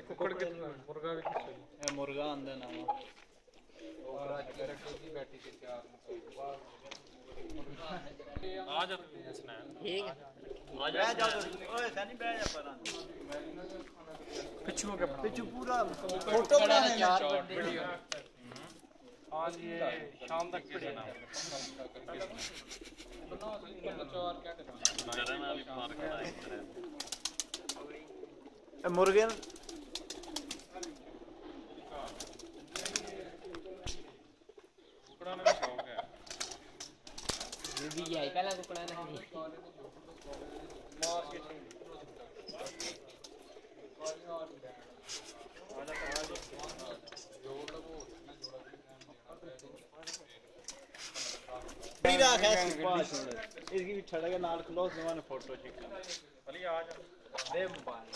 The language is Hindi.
कुकड़ के मुर्गा भी किस ये मुर्गा आंदा ना और आज मेरा की बैठी के चार आ जाते हैं स्नैन ठीक है आ जा ओए सनी बैठ जा पर पिछू के पिछू पूरा फोटो बनाने चार बंदे आज ये शाम तक पड़े ना मुर्गे कुकड़ा में शौक है ये भी यही पहला कुकड़ा नहीं मार के इसकी भी छड़ के नाल क्लोज जमाने फोटो खींचना अली आ जा दे मोबाइल